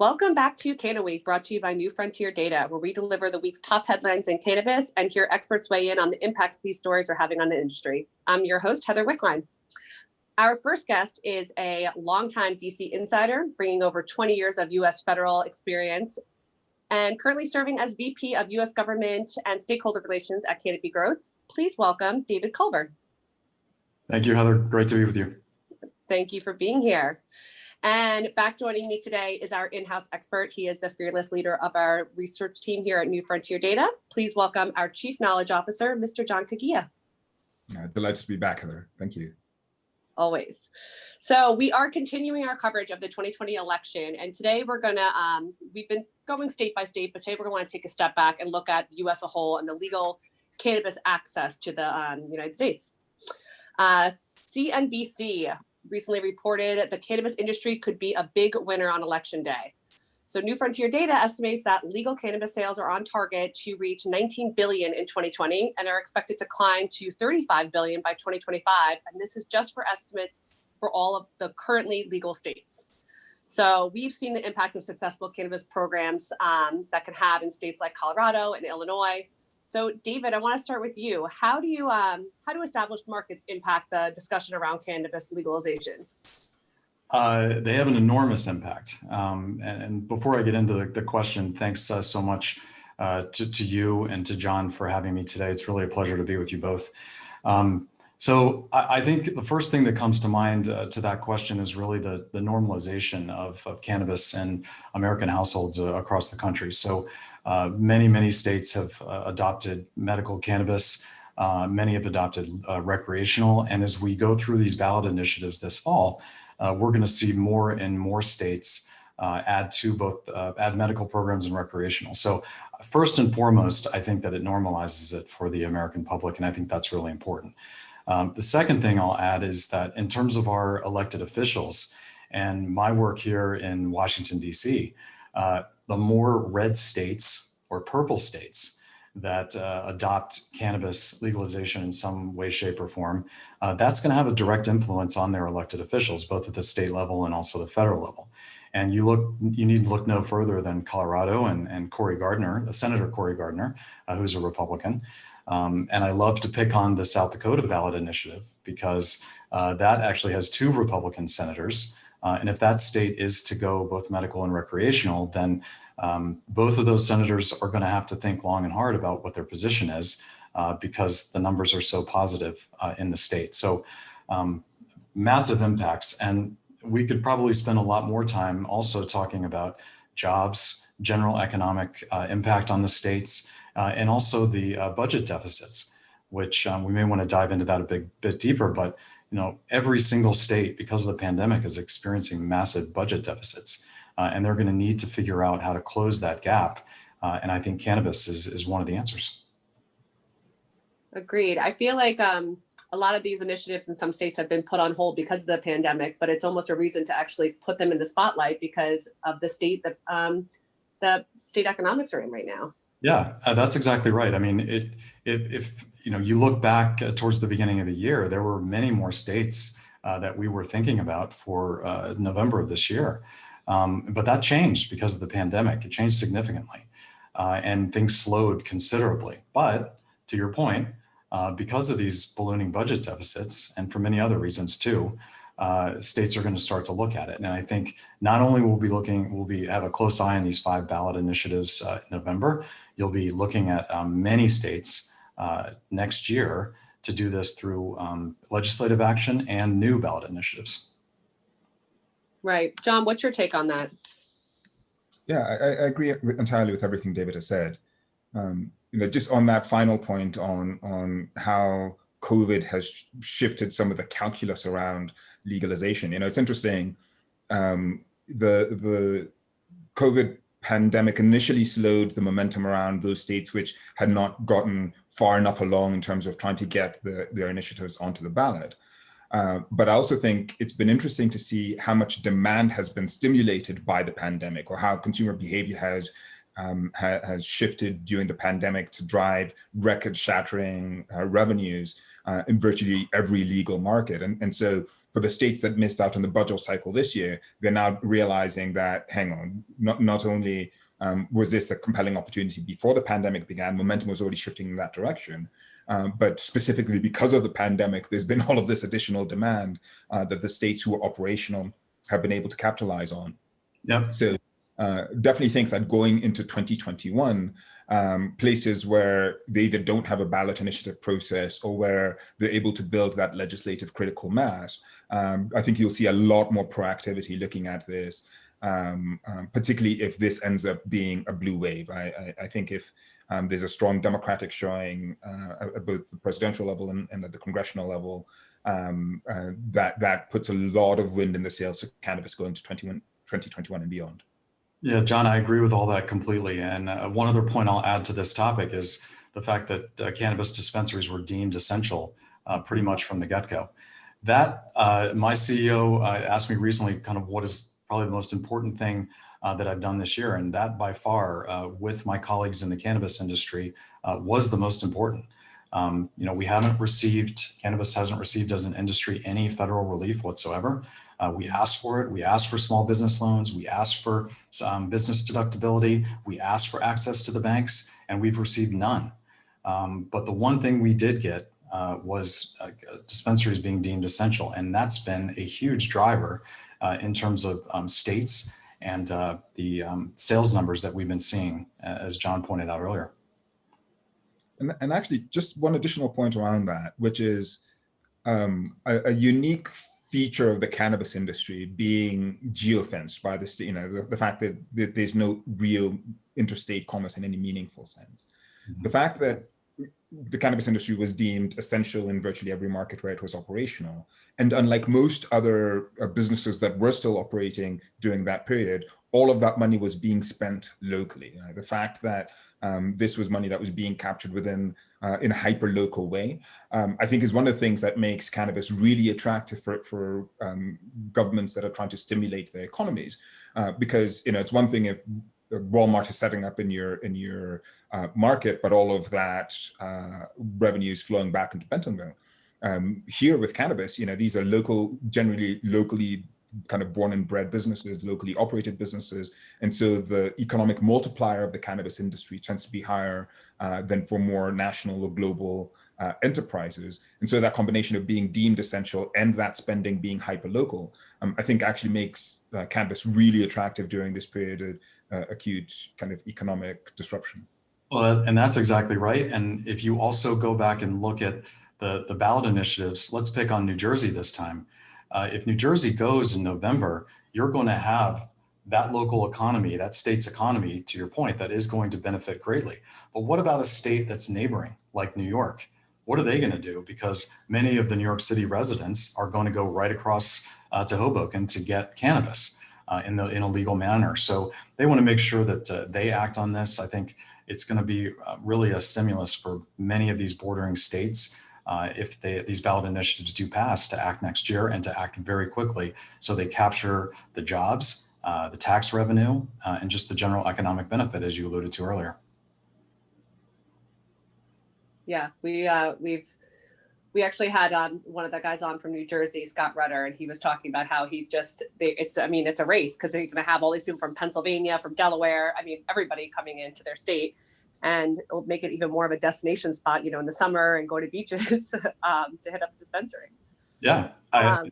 Welcome back to CannaWeek, brought to you by New Frontier Data, where we deliver the week's top headlines in cannabis and hear experts weigh in on the impacts these stories are having on the industry. I'm your host, Heather Wickline. Our first guest is a longtime DC insider, bringing over 20 years of U.S. federal experience and currently serving as VP of U.S. Government and Stakeholder Relations at Canopy Growth. Please welcome David Culver. Thank you, Heather. Great to be with you. Thank you for being here. And back joining me today is our in-house expert. He is the fearless leader of our research team here at New Frontier Data. Please welcome our Chief Knowledge Officer, Mr. John Kagia. Delighted to be back, Heather. Thank you. Always. So we are continuing our coverage of the 2020 election. And today we're going to, we've been going state by state, but today we're going to take a step back and look at the U.S. as a whole and the legal cannabis access to the United States. CNBC recently reported the cannabis industry could be a big winner on election day. So New Frontier Data estimates that legal cannabis sales are on target to reach 19 billion in 2020 and are expected to climb to 35 billion by 2025. And this is just for estimates for all of the currently legal states. So we've seen the impact of successful cannabis programs that can have in states like Colorado and Illinois. So David, I want to start with you. How do established markets impact the discussion around cannabis legalization? They have an enormous impact. And before I get into the question, thanks so much to you and to John for having me today. It's really a pleasure to be with you both. So I think the first thing that comes to mind to that question is really the normalization of cannabis in American households across the country. So many states have adopted medical cannabis. Many have adopted recreational. And as we go through these ballot initiatives this fall, we're going to see more and more states add to both add medical programs and recreational. So first and foremost, I think that it normalizes it for the American public, and I think that's really important. The second thing I'll add is that in terms of our elected officials and my work here in Washington, D.C., the more red states or purple states that adopt cannabis legalization in some way, shape, or form, that's going to have a direct influence on their elected officials, both at the state level and also the federal level. And you need to look no further than Colorado and Cory Gardner, Senator Cory Gardner, who's a Republican. And I love to pick on the South Dakota ballot initiative because that actually has 2 Republican senators. And if that state is to go both medical and recreational, then both of those senators are going to have to think long and hard about what their position is because the numbers are so positive in the state. So massive impacts. And we could probably spend a lot more time also talking about jobs, general economic impact on the states, and also the budget deficits, which we may want to dive into that a bit deeper. But every single state, because of the pandemic, is experiencing massive budget deficits, and they're going to need to figure out how to close that gap. And I think cannabis is one of the answers. Agreed. I feel like a lot of these initiatives in some states have been put on hold because of the pandemic, but it's almost a reason to actually put them in the spotlight because of the state that the state economics are in right now. Yeah, that's exactly right. I mean, if you look back towards the beginning of the year, there were many more states that we were thinking about for November of this year. But that changed because of the pandemic. It changed significantly and things slowed considerably. But to your point, because of these ballooning budget deficits and for many other reasons too, states are going to start to look at it. And I think not only will we have a close eye on these 5 ballot initiatives in November, you'll be looking at many states next year to do this through legislative action and new ballot initiatives. Right. John, what's your take on that? Yeah, I agree entirely with everything David has said. Just on that final point on how COVID has shifted some of the calculus around legalization. It's interesting. The COVID pandemic initially slowed the momentum around those states which had not gotten far enough along in terms of trying to get their initiatives onto the ballot. But I also think it's been interesting to see how much demand has been stimulated by the pandemic, or how consumer behavior has shifted during the pandemic to drive record-shattering revenues in virtually every legal market. And so for the states that missed out on the budget cycle this year, they're now realizing that, hang on, not only was this a compelling opportunity before the pandemic began, momentum was already shifting in that direction, but specifically because of the pandemic, there's been all of this additional demand that the states who are operational have been able to capitalize on. Yep. So definitely think that going into 2021, places where they either don't have a ballot initiative process or where they're able to build that legislative critical mass, I think you'll see a lot more proactivity looking at this, particularly if this ends up being a blue wave. I think if there's a strong Democratic showing at both the presidential level and at the congressional level, that puts a lot of wind in the sails for cannabis going to 2021 and beyond. Yeah, John, I agree with all that completely. And one other point I'll add to this topic is the fact that cannabis dispensaries were deemed essential pretty much from the get-go. That my CEO asked me recently kind of what is probably the most important thing that I've done this year. And that by far, with my colleagues in the cannabis industry, was the most important. We haven't received, cannabis hasn't received as an industry any federal relief whatsoever. We asked for it. We asked for small business loans. We asked for business deductibility. We asked for access to the banks, and we've received none. But the one thing we did get was dispensaries being deemed essential. And that's been a huge driver in terms of states and the sales numbers that we've been seeing, as John pointed out earlier. And actually, just one additional point around that, which is a unique feature of the cannabis industry being geofenced by the fact that there's no real interstate commerce in any meaningful sense. Mm-hmm. The fact that the cannabis industry was deemed essential in virtually every market where it was operational. And unlike most other businesses that were still operating during that period, all of that money was being spent locally. The fact that this was money that was being captured within in a hyper-local way, I think is one of the things that makes cannabis really attractive for governments that are trying to stimulate their economies. Because it's one thing if Walmart is setting up in your market, but all of that revenue is flowing back into Bentonville. Here with cannabis, these are generally locally kind of born and bred businesses, locally operated businesses. And so the economic multiplier of the cannabis industry tends to be higher than for more national or global enterprises. And so that combination of being deemed essential and that spending being hyper-local, I think actually makes cannabis really attractive during this period of acute kind of economic disruption. Well, and that's exactly right. And if you also go back and look at the ballot initiatives, let's pick on New Jersey this time. If New Jersey goes in November, you're going to have that local economy, that state's economy, to your point, that is going to benefit greatly. But what about a state that's neighboring, like New York? What are they going to do? Because many of the New York City residents are going to go right across to Hoboken to get cannabis in a legal manner. So they want to make sure that they act on this. I think it's going to be really a stimulus for many of these bordering states if these ballot initiatives do pass, to act next year and to act very quickly so they capture the jobs, the tax revenue, and just the general economic benefit, as you alluded to earlier. Yeah, we actually had one of the guys on from New Jersey, Scott Rutter, and he was talking about how he's it's a race because they're going to have all these people from Pennsylvania, from Delaware. I mean, everybody coming into their state, and it'll make it even more of a destination spot, in the summer, and go to beaches to hit up a dispensary. Yeah, I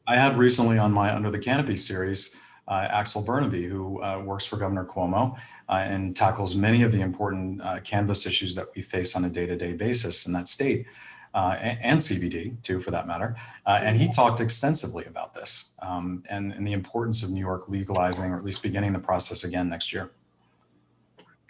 had recently on my Under the Canopy series, Axel Burnaby, who works for Governor Cuomo and tackles many of the important cannabis issues that we face on a day-to-day basis in that state, and CBD too, for that matter. And he talked extensively about this and the importance of New York legalizing, or at least beginning the process again next year.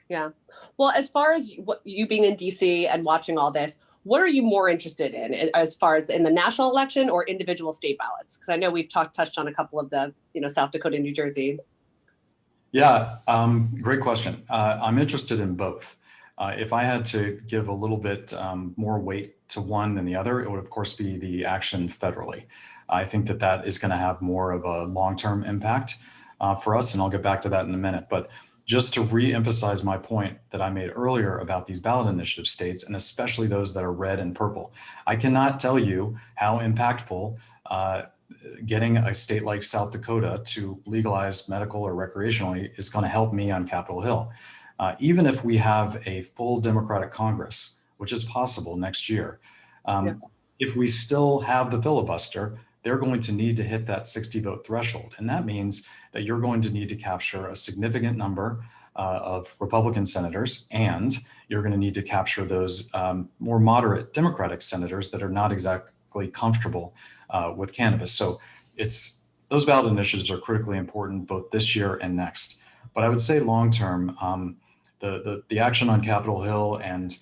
Yeah. Well, as far as you being in DC and watching all this, what are you more interested in as far as in the national election or individual state ballots? Because I know we've touched on a couple of the, South Dakota and New Jersey. Yeah, great question. I'm interested in both. If I had to give a little bit more weight to one than the other, it would of course be the action federally. I think that is going to have more of a long-term impact for us, and I'll get back to that in a minute. But just to re-emphasize my point that I made earlier about these ballot initiative states, and especially those that are red and purple, I cannot tell you how impactful getting a state like South Dakota to legalize medical or recreationally is going to help me on Capitol Hill. Even if we have a full Democratic Congress, which is possible next year, if we still have the filibuster, they're going to need to hit that 60 vote threshold. And that means that you're going to need to capture a significant number of Republican senators, and you're going to need to capture those more moderate Democratic senators that are not exactly comfortable with cannabis. So those ballot initiatives are critically important both this year and next. But I would say long term, the action on Capitol Hill and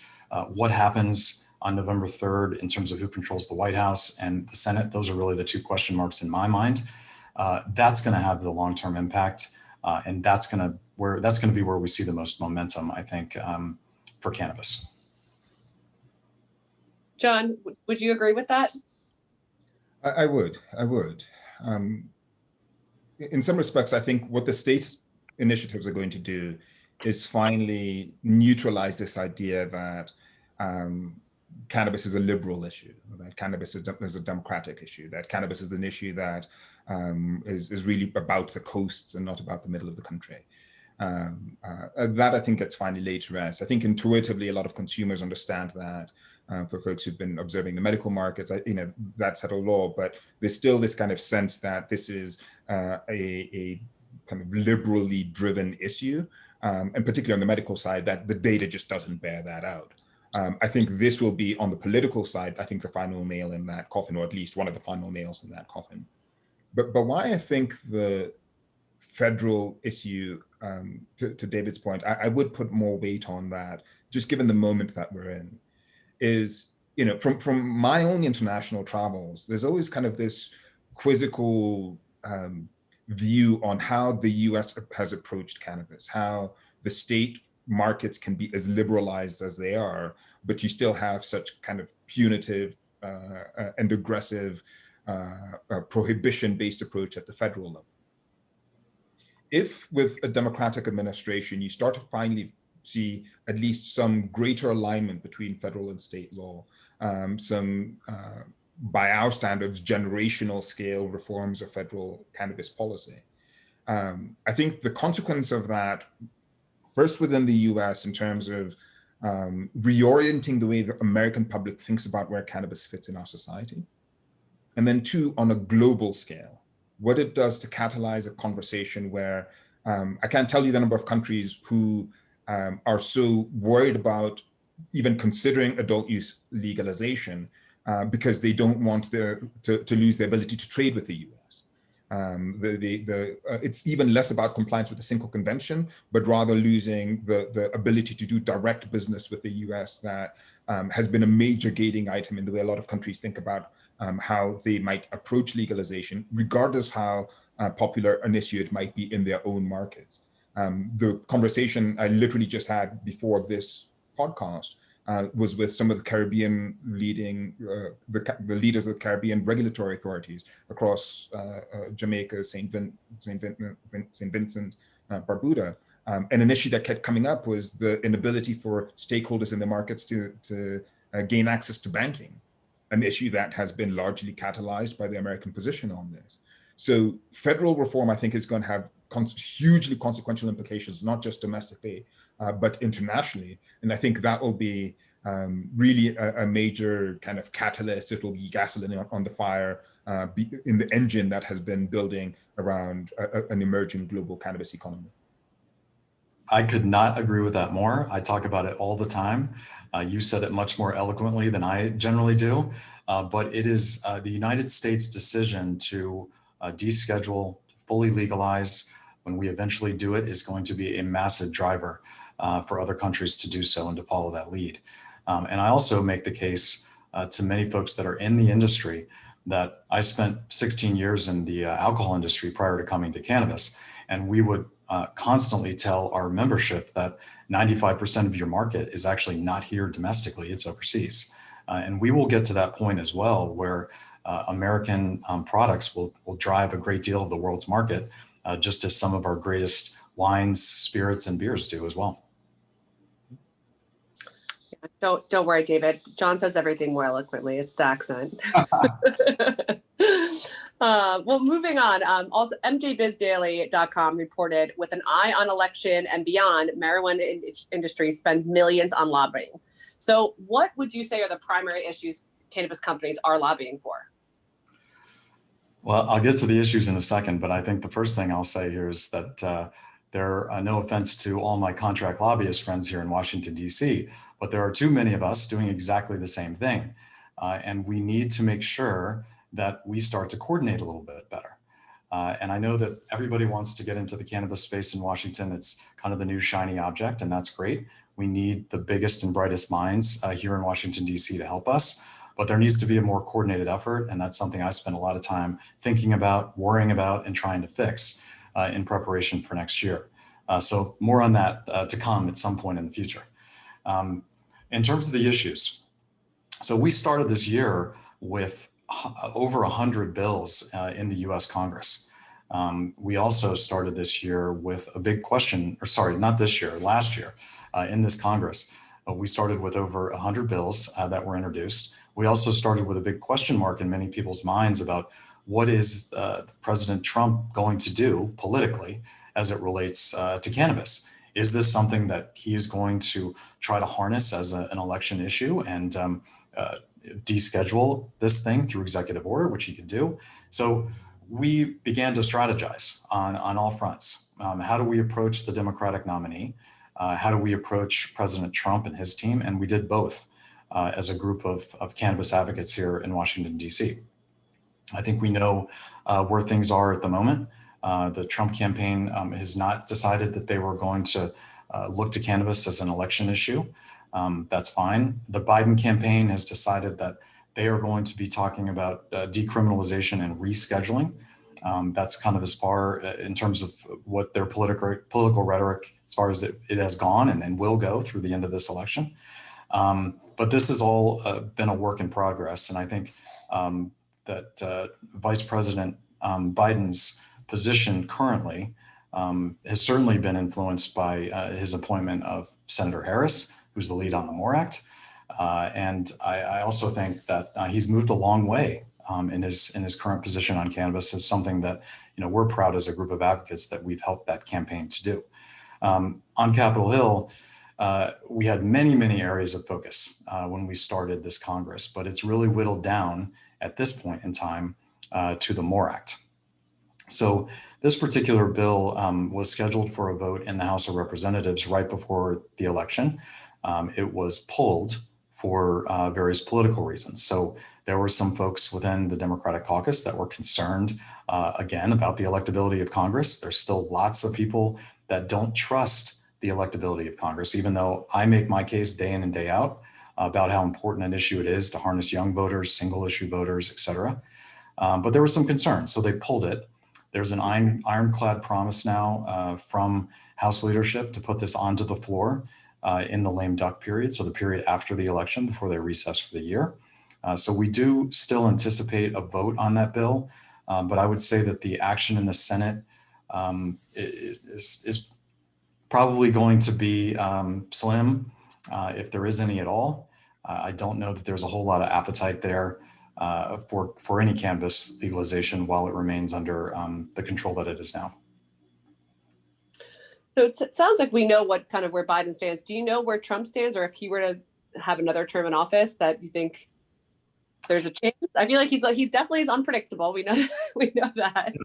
what happens on November 3rd in terms of who controls the White House and the Senate, those are really the two question marks in my mind. That's going to have the long-term impact, and that's going to be where we see the most momentum, I think, for cannabis. John, would you agree with that? I would. In some respects, I think what the state initiatives are going to do is finally neutralize this idea that cannabis is a liberal issue, that cannabis is a democratic issue, that cannabis is an issue that is really about the coasts and not about the middle of the country. That I think gets finally laid to rest. I think intuitively a lot of consumers understand that. For folks who've been observing the medical markets, that's settled law, but there's still this kind of sense that this is a kind of liberally driven issue, and particularly on the medical side, that the data just doesn't bear that out. I think this will be, on the political side, I think the final nail in that coffin, or at least one of the final nails in that coffin. But why I think the federal issue, to David's point, I would put more weight on that, just given the moment that we're in, is, from my own international travels, there's always kind of this quizzical view on how the US has approached cannabis, how the state markets can be as liberalized as they are, but you still have such kind of punitive and aggressive prohibition-based approach at the federal level. If with a Democratic administration, you start to finally see at least some greater alignment between federal and state law, some, by our standards, generational scale reforms of federal cannabis policy, I think the consequence of that, first within the US in terms of reorienting the way the American public thinks about where cannabis fits in our society, and then two, on a global scale, what it does to catalyze a conversation where I can't tell you the number of countries who are so worried about even considering adult use legalization because they don't want to lose the ability to trade with the US. It's even less about compliance with the single convention, but rather losing the ability to do direct business with the US that has been a major gating item in the way a lot of countries think about how they might approach legalization, regardless how popular an issue it might be in their own markets. The conversation I literally just had before this podcast was with some of the Caribbean leading, the leaders of the Caribbean regulatory authorities across Jamaica, St. Vincent, Barbuda. And an issue that kept coming up was the inability for stakeholders in the markets to gain access to banking, an issue that has been largely catalyzed by the American position on this. So federal reform, I think, is going to have hugely consequential implications, not just domestically, but internationally. And I think that will be really a major kind of catalyst. It will be gasoline on the fire in the engine that has been building around an emerging global cannabis economy. I could not agree with that more. I talk about it all the time. You said it much more eloquently than I generally do, but it is the United States' decision to deschedule, fully legalize, when we eventually do it, is going to be a massive driver for other countries to do so and to follow that lead. And I also make the case to many folks that are in the industry that I spent 16 years in the alcohol industry prior to coming to cannabis, and we would constantly tell our membership that 95% of your market is actually not here domestically, it's overseas. And we will get to that point as well, where American products will drive a great deal of the world's market, just as some of our greatest wines, spirits, and beers do as well. Don't worry, David. John says everything more eloquently. It's the accent. Well, moving on. Also, MJBizDaily.com reported, with an eye on election and beyond, marijuana industry spends millions on lobbying. So what would you say are the primary issues cannabis companies are lobbying for? Well, I'll get to the issues in a second, but I think the first thing I'll say here is that there are no offense to all my contract lobbyist friends here in Washington, D.C., but there are too many of us doing exactly the same thing. And we need to make sure that we start to coordinate a little bit better. And I know that everybody wants to get into the cannabis space in Washington. It's kind of the new shiny object, and that's great. We need the biggest and brightest minds here in Washington, D.C. to help us. But there needs to be a more coordinated effort. And that's something I spend a lot of time thinking about, worrying about, and trying to fix in preparation for next year. So more on that to come at some point in the future. In terms of the issues, so we started this year with over 100 bills in the US Congress. We also started this year with a big question, or sorry, not this year, last year in this Congress. We started with over 100 bills that were introduced. We also started with a big question mark in many people's minds about what is President Trump going to do politically as it relates to cannabis. Is this something that he is going to try to harness as an election issue and deschedule this thing through executive order, which he could do? So we began to strategize on all fronts. How do we approach the Democratic nominee? How do we approach President Trump and his team? And we did both as a group of cannabis advocates here in Washington, D.C. I think we know where things are at the moment. The Trump campaign has not decided that they were going to look to cannabis as an election issue. That's fine. The Biden campaign has decided that they are going to be talking about decriminalization and rescheduling. That's kind of as far in terms of what their political rhetoric, as far as it has gone and will go through the end of this election. But this has all been a work in progress. And I think that Vice President Biden's position currently has certainly been influenced by his appointment of Senator Harris, who's the lead on the MORE Act. And I also think that he's moved a long way in his current position on cannabis. Is something that we're proud as a group of advocates that we've helped that campaign to do. On Capitol Hill, we had many areas of focus when we started this Congress, but it's really whittled down at this point in time to the MORE Act. So this particular bill was scheduled for a vote in the House of Representatives right before the election. It was pulled for various political reasons. So there were some folks within the Democratic caucus that were concerned, again, about the electability of Congress. There's still lots of people that don't trust the electability of Congress, even though I make my case day in and day out about how important an issue it is to harness young voters, single issue voters, et cetera. But there was some concern, so they pulled it. There's an ironclad promise now from House leadership to put this onto the floor in the lame duck period, so the period after the election before they recess for the year. So we do still anticipate a vote on that bill, but I would say that the action in the Senate is probably going to be slim, if there is any at all. I don't know that there's a whole lot of appetite there for any cannabis legalization while it remains under the control that it is now. So it sounds like we know what kind of where Biden stands. Do you know where Trump stands, or if he were to have another term in office, that you think there's a chance? I feel like he definitely is unpredictable. We know that.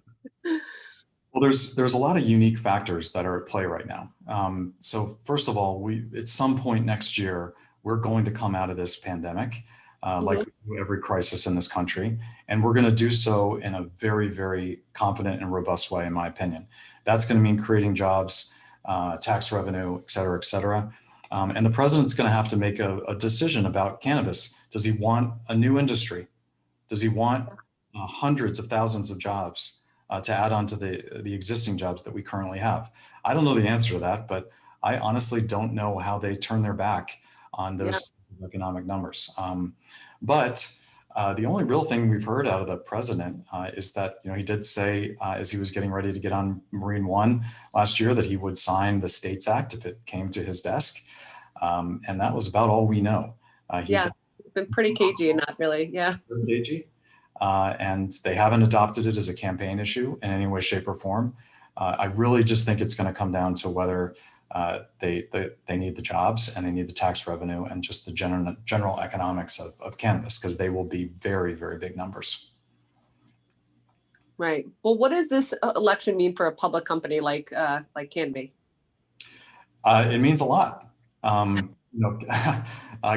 Well, there's a lot of unique factors that are at play right now. So first of all, at some point next year, we're going to come out of this pandemic, like every crisis in this country, and we're going to do so in a very confident and robust way, in my opinion. That's going to mean creating jobs, tax revenue, et cetera. And the president's going to have to make a decision about cannabis. Does he want a new industry? Does he want hundreds of thousands of jobs to add on to the existing jobs that we currently have? I don't know the answer to that, but I honestly don't know how they turn their back on those economic numbers. But the only real thing we've heard out of the president is that he did say as he was getting ready to get on Marine One last year that he would sign the States Act if it came to his desk, and that was about all we know. He's been pretty cagey and not really, Pretty cagey. and they haven't adopted it as a campaign issue in any way, shape, or form. I really just think it's going to come down to whether they need the jobs and they need the tax revenue and just the general economics of cannabis, because they will be very, very big numbers. Right. Well, what does this election mean for a public company like Canopy? It means a lot.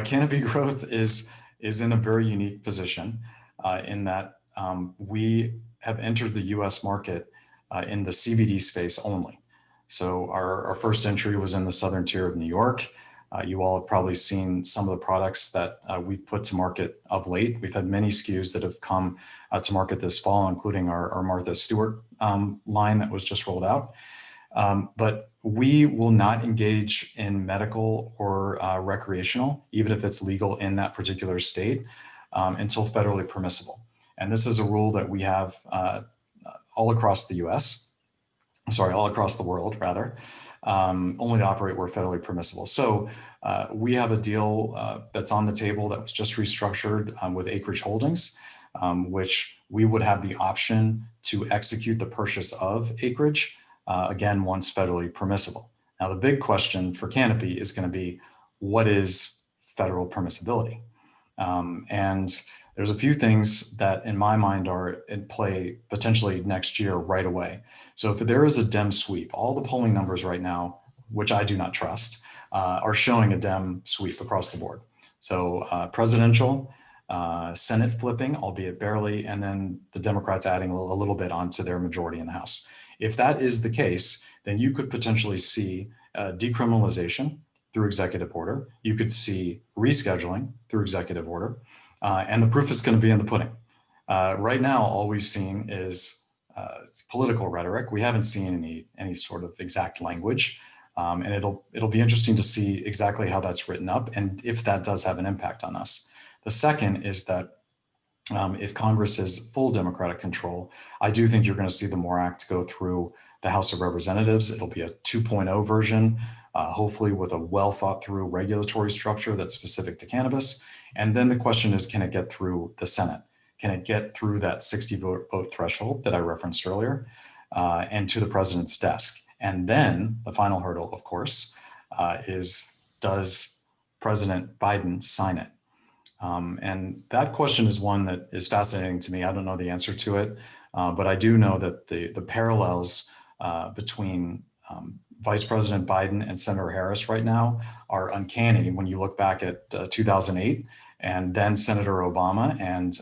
Canopy Growth is in a very unique position in that we have entered the U.S. market in the CBD space only. So our first entry was in the southern tier of New York. You all have probably seen some of the products that we've put to market of late. We've had many SKUs that have come to market this fall, including our Martha Stewart line that was just rolled out. But we will not engage in medical or recreational, even if it's legal in that particular state, until federally permissible. And this is a rule that we have all across the all across the world, rather, only to operate where federally permissible. So we have a deal that's on the table that was just restructured with Acreage Holdings, which we would have the option to execute the purchase of Acreage, again, once federally permissible. Now, the big question for Canopy is going to be, what is federal permissibility? And there's a few things that in my mind are in play potentially next year right away. So if there is a Dem sweep, all the polling numbers right now, which I do not trust, are showing a Dem sweep across the board. So presidential, Senate flipping, albeit barely, and then the Democrats adding a little bit onto their majority in the House. If that is the case, then you could potentially see decriminalization through executive order. You could see rescheduling through executive order. And the proof is going to be in the pudding. Right now, all we've seen is political rhetoric. We haven't seen any sort of exact language. And it'll be interesting to see exactly how that's written up and if that does have an impact on us. The second is that if Congress is full Democratic control, I do think you're going to see the MORE Act go through the House of Representatives. It'll be a 2.0 version, hopefully with a well thought through regulatory structure that's specific to cannabis. And then the question is, can it get through the Senate? Can it get through that 60 vote threshold that I referenced earlier and to the president's desk? And then the final hurdle, of course, is, does President Biden sign it? And that question is one that is fascinating to me. I don't know the answer to it, but I do know that the parallels between Vice President Biden and Senator Harris right now are uncanny when you look back at 2008 and then Senator Obama and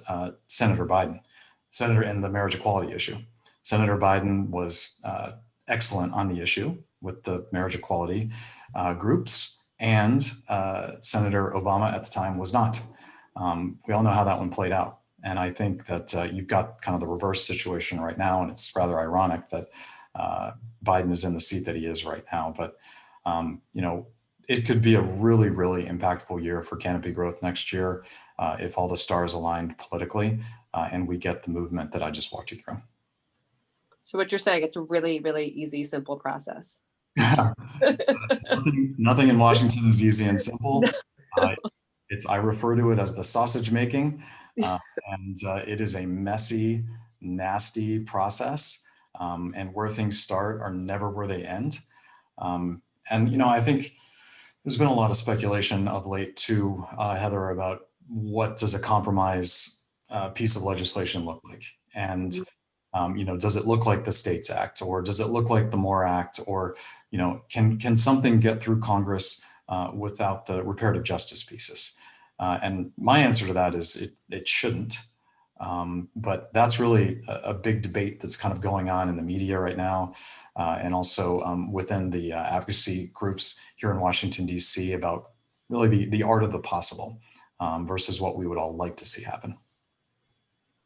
Senator Biden, Senator in the marriage equality issue. Senator Biden was excellent on the issue with the marriage equality groups, and Senator Obama at the time was not. We all know how that one played out. And I think that you've got kind of the reverse situation right now, and it's rather ironic that Biden is in the seat that he is right now. But, it could be a really, really impactful year for Canopy Growth next year if all the stars aligned politically and we get the movement that I just walked you through. So what you're saying, it's a really, really easy, simple process. Nothing in Washington is easy and simple. I refer to it as the sausage making, and it is a messy, nasty process. And where things start are never where they end. And I think there's been a lot of speculation of late too, Heather, about what does a compromise piece of legislation look like? And does it look like the States Act, or does it look like the MORE Act, or can something get through Congress without the reparative justice pieces? And my answer to that is it shouldn't. But that's really a big debate that's kind of going on in the media right now, and also within the advocacy groups here in Washington, D.C. about really the art of the possible versus what we would all like to see happen.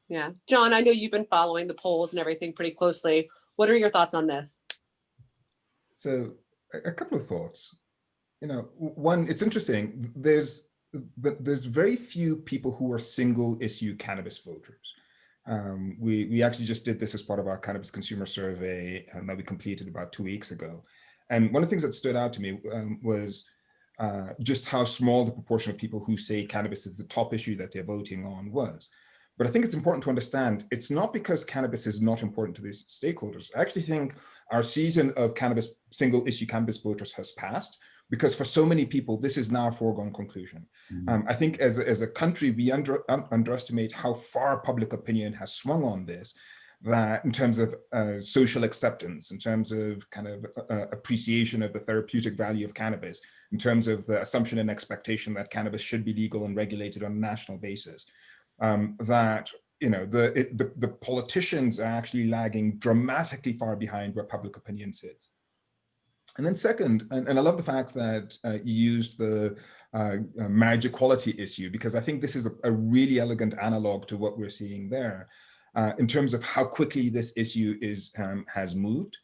Yeah. John, I know you've been following the polls and everything pretty closely. What are your thoughts on this? So a couple of thoughts. One, it's interesting. There's very few people who are single issue cannabis voters. We actually just did this as part of our cannabis consumer survey that we completed about 2 weeks ago. And one of the things that stood out to me was just how small the proportion of people who say cannabis is the top issue that they're voting on was. But I think it's important to understand it's not because cannabis is not important to these stakeholders. I actually think our season of single issue cannabis voters has passed, because for so many people, this is now a foregone conclusion. I think as a country, we underestimate how far public opinion has swung on this, that in terms of social acceptance, in terms of kind of appreciation of the therapeutic value of cannabis, in terms of the assumption and expectation that cannabis should be legal and regulated on a national basis, that the politicians are actually lagging dramatically far behind where public opinion sits. And then second, and I love the fact that you used the marriage equality issue, because I think this is a really elegant analog to what we're seeing there in terms of how quickly this issue has moved,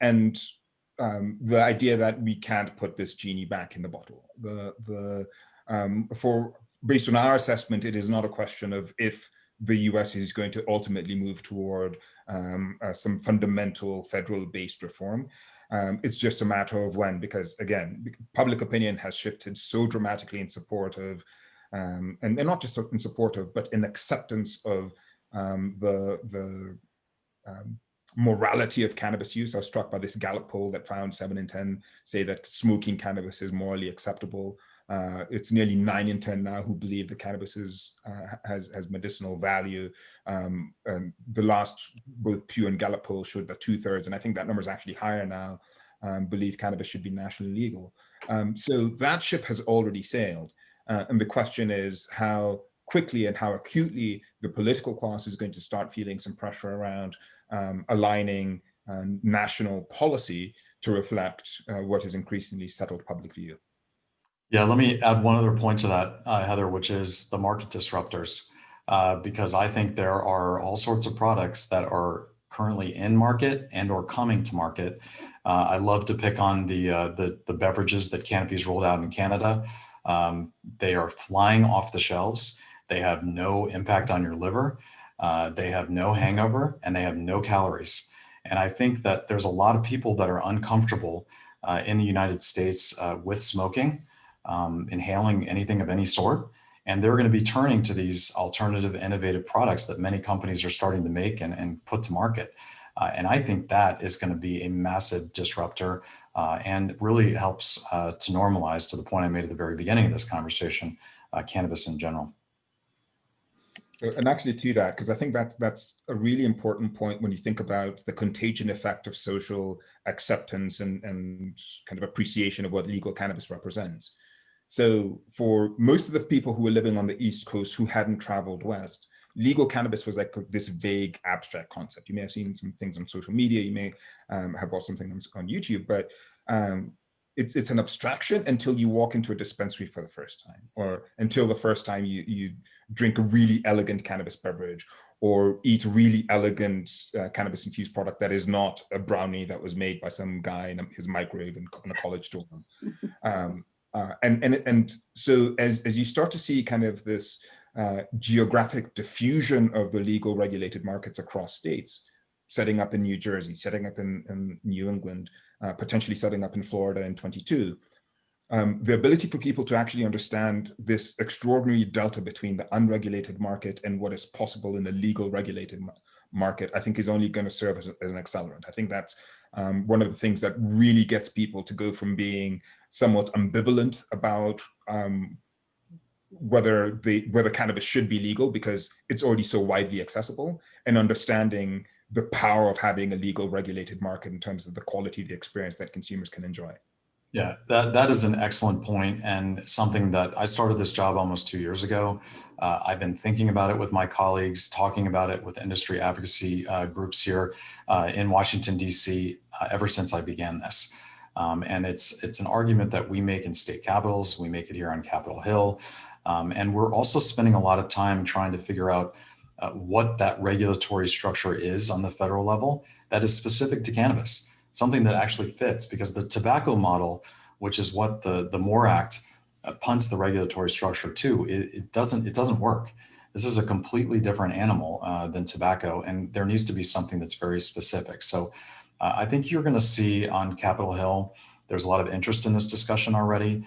and the idea that we can't put this genie back in the bottle. Based on our assessment, it is not a question of if the US is going to ultimately move toward some fundamental federal-based reform. It's just a matter of when, because again, public opinion has shifted so dramatically in support of, and not just in support of, but in acceptance of the morality of cannabis use. I was struck by this Gallup poll that found 7 in 10 say that smoking cannabis is morally acceptable. It's nearly 9 in 10 now who believe that cannabis has medicinal value. And the last, both Pew and Gallup polls showed that 2/3, and I think that number is actually higher now, believe cannabis should be nationally legal. So that ship has already sailed. And the question is how quickly and how acutely the political class is going to start feeling some pressure around aligning national policy to reflect what is increasingly settled public view. Yeah, let me add one other point to that, Heather, which is the market disruptors, because I think there are all sorts of products that are currently in market and or coming to market. I love to pick on the beverages that Canopy's rolled out in Canada. They are flying off the shelves. They have no impact on your liver. They have no hangover, and they have no calories. And I think that there's a lot of people that are uncomfortable in the United States with smoking, inhaling anything of any sort. And they're going to be turning to these alternative, innovative products that many companies are starting to make and put to market. And I think that is going to be a massive disruptor and really helps to normalize, to the point I made at the very beginning of this conversation, cannabis in general. And actually to that, because I think that's a really important point when you think about the contagion effect of social acceptance and kind of appreciation of what legal cannabis represents. So for most of the people who were living on the East Coast who hadn't traveled west, legal cannabis was like this vague, abstract concept. You may have seen some things on social media, you may have watched something on YouTube, but it's an abstraction until you walk into a dispensary for the first time, or until the first time you drink a really elegant cannabis beverage, or eat a really elegant cannabis-infused product that is not a brownie that was made by some guy in his microwave in a college dorm. And so as you start to see kind of this geographic diffusion of the legal regulated markets across states, setting up in New Jersey, setting up in New England, potentially setting up in Florida in 22, the ability for people to actually understand this extraordinary delta between the unregulated market and what is possible in the legal regulated market, I think is only going to serve as an accelerant. I think that's one of the things that really gets people to go from being somewhat ambivalent about whether cannabis should be legal because it's already so widely accessible, and understanding the power of having a legal regulated market in terms of the quality of the experience that consumers can enjoy. Yeah, that is an excellent point, and something that I started this job almost 2 years ago. I've been thinking about it with my colleagues, talking about it with industry advocacy groups here in Washington, D.C. Ever since I began this. And it's an argument that we make in state capitals, we make it here on Capitol Hill, and we're also spending a lot of time trying to figure out what that regulatory structure is on the federal level that is specific to cannabis. Something that actually fits, because the tobacco model, which is what the MORE Act punts the regulatory structure to, it doesn't work. This is a completely different animal than tobacco, and there needs to be something that's very specific. So I think you're going to see on Capitol Hill, there's a lot of interest in this discussion already.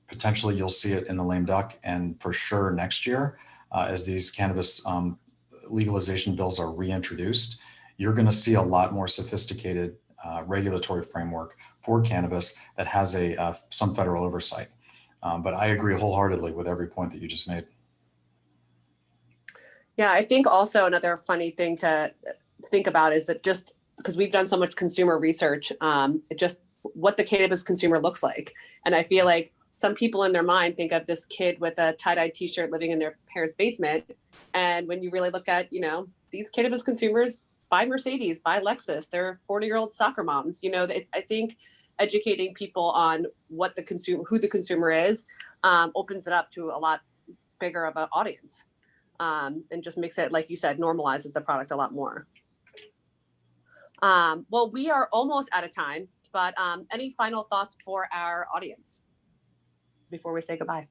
Potentially you'll see it in the lame duck, and for sure next year. as these cannabis legalization bills are reintroduced, you're going to see a lot more sophisticated regulatory framework for cannabis that has some federal oversight. But I agree wholeheartedly with every point that you just made. Yeah, I think also another funny thing to think about is that just because we've done so much consumer research, just what the cannabis consumer looks like. And I feel like some people in their mind think of this kid with a tie-dye t-shirt living in their parents' basement. And when you really look at, these cannabis consumers buy Mercedes, buy Lexus, they're 40-year-old soccer moms. I think educating people on who the consumer is, opens it up to a lot bigger of an audience. And just makes it, like you said, normalizes the product a lot more. Well, we are almost out of time, but any final thoughts for our audience before we say goodbye?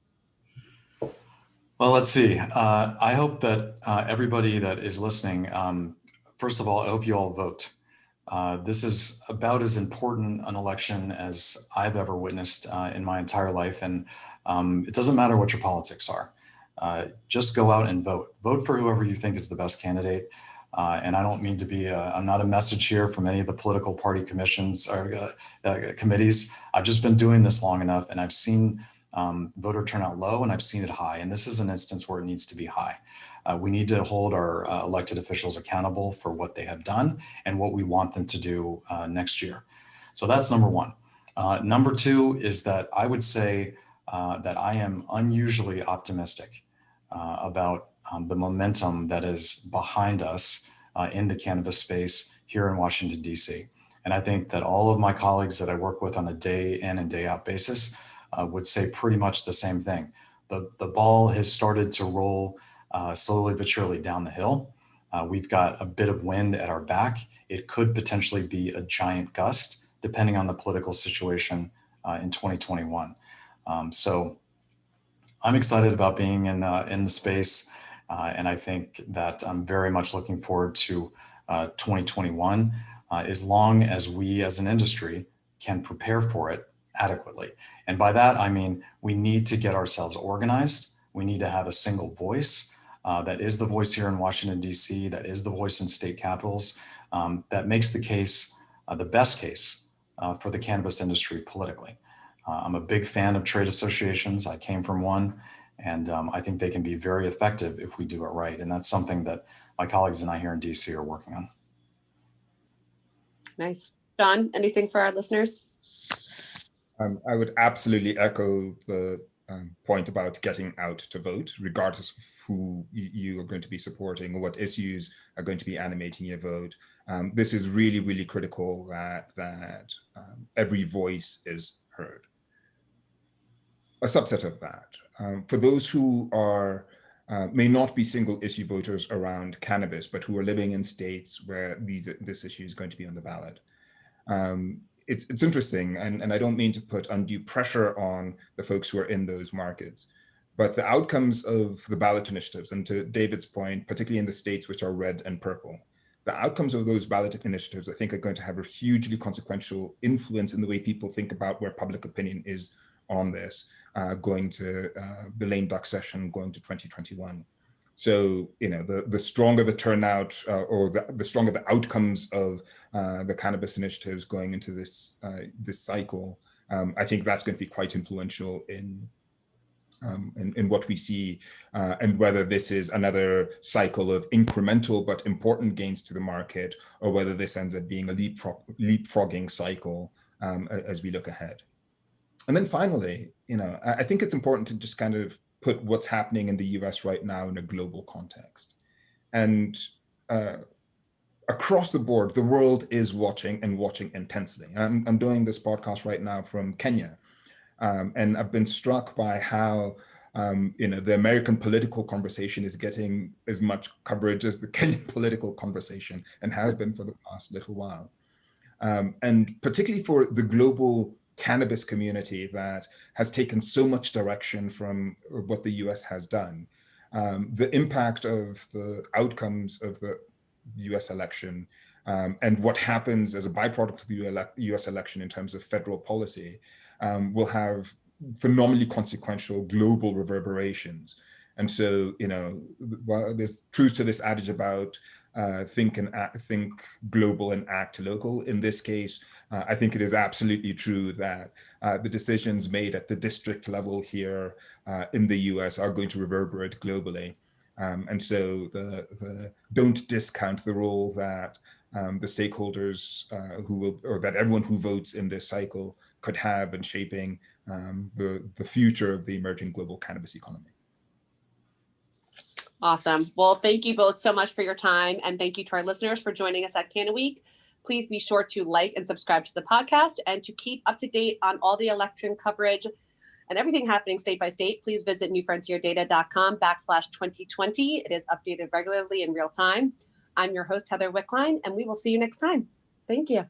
Well, let's see. I hope that everybody that is listening, first of all, I hope you all vote. This is about as important an election as I've ever witnessed in my entire life. And it doesn't matter what your politics are. Just go out and vote. Vote for whoever you think is the best candidate. And I don't mean to be, I'm not a message here from any of the political party commissions or committees. I've just been doing this long enough, and I've seen voter turnout low, and I've seen it high. And this is an instance where it needs to be high. We need to hold our elected officials accountable for what they have done and what we want them to do next year. So that's number one. Number two is that I would say that I am unusually optimistic about the momentum that is behind us in the cannabis space here in Washington, D.C. And I think that all of my colleagues that I work with on a day in and day out basis would say pretty much the same thing. The ball has started to roll slowly but surely down the hill. We've got a bit of wind at our back. It could potentially be a giant gust, depending on the political situation in 2021. So I'm excited about being in the space, and I think that I'm very much looking forward to 2021, as long as we as an industry can prepare for it adequately. And by that, I mean, we need to get ourselves organized. We need to have a single voice. That is the voice here in Washington, D.C., that is the voice in state capitals, that makes the case, the best case for the cannabis industry politically. I'm a big fan of trade associations. I came from one, and I think they can be very effective if we do it right. And that's something that my colleagues and I here in DC are working on. Nice. John, anything for our listeners? I would absolutely echo the point about getting out to vote, regardless of who you are going to be supporting or what issues are going to be animating your vote. This is really, really critical that every voice is heard. A subset of that, for those who are may not be single issue voters around cannabis, but who are living in states where this issue is going to be on the ballot. It's interesting, and I don't mean to put undue pressure on the folks who are in those markets, but the outcomes of the ballot initiatives, and to David's point, particularly in the states which are red and purple, the outcomes of those ballot initiatives, I think, are going to have a hugely consequential influence in the way people think about where public opinion is on this, going to the lame duck session, going to 2021. So, the stronger the turnout or the stronger the outcomes of the cannabis initiatives going into this cycle, I think that's going to be quite influential in what we see, and whether this is another cycle of incremental but important gains to the market, or whether this ends up being a leapfrogging cycle as we look ahead. And then finally, I think it's important to just kind of put what's happening in the US right now in a global context. And across the board, the world is watching intensely. I'm doing this podcast right now from Kenya. And I've been struck by how the American political conversation is getting as much coverage as the Kenyan political conversation, and has been for the past little while. And particularly for the global cannabis community that has taken so much direction from what the US has done. The impact of the outcomes of the US election and what happens as a byproduct of the US election in terms of federal policy will have phenomenally consequential global reverberations. And so, while there's truth to this adage about think global and act local, in this case, I think it is absolutely true that the decisions made at the district level here in the US are going to reverberate globally. And so don't discount the role that the stakeholders that everyone who votes in this cycle could have in shaping the future of the emerging global cannabis economy. Awesome. Well, thank you both so much for your time. And thank you to our listeners for joining us at CannaWeek. Please be sure to like and subscribe to the podcast, and to keep up to date on all the election coverage and everything happening state by state, please visit newfrontierdata.com/2020. It is updated regularly in real time. I'm your host, Heather Wickline, and we will see you next time. Thank you.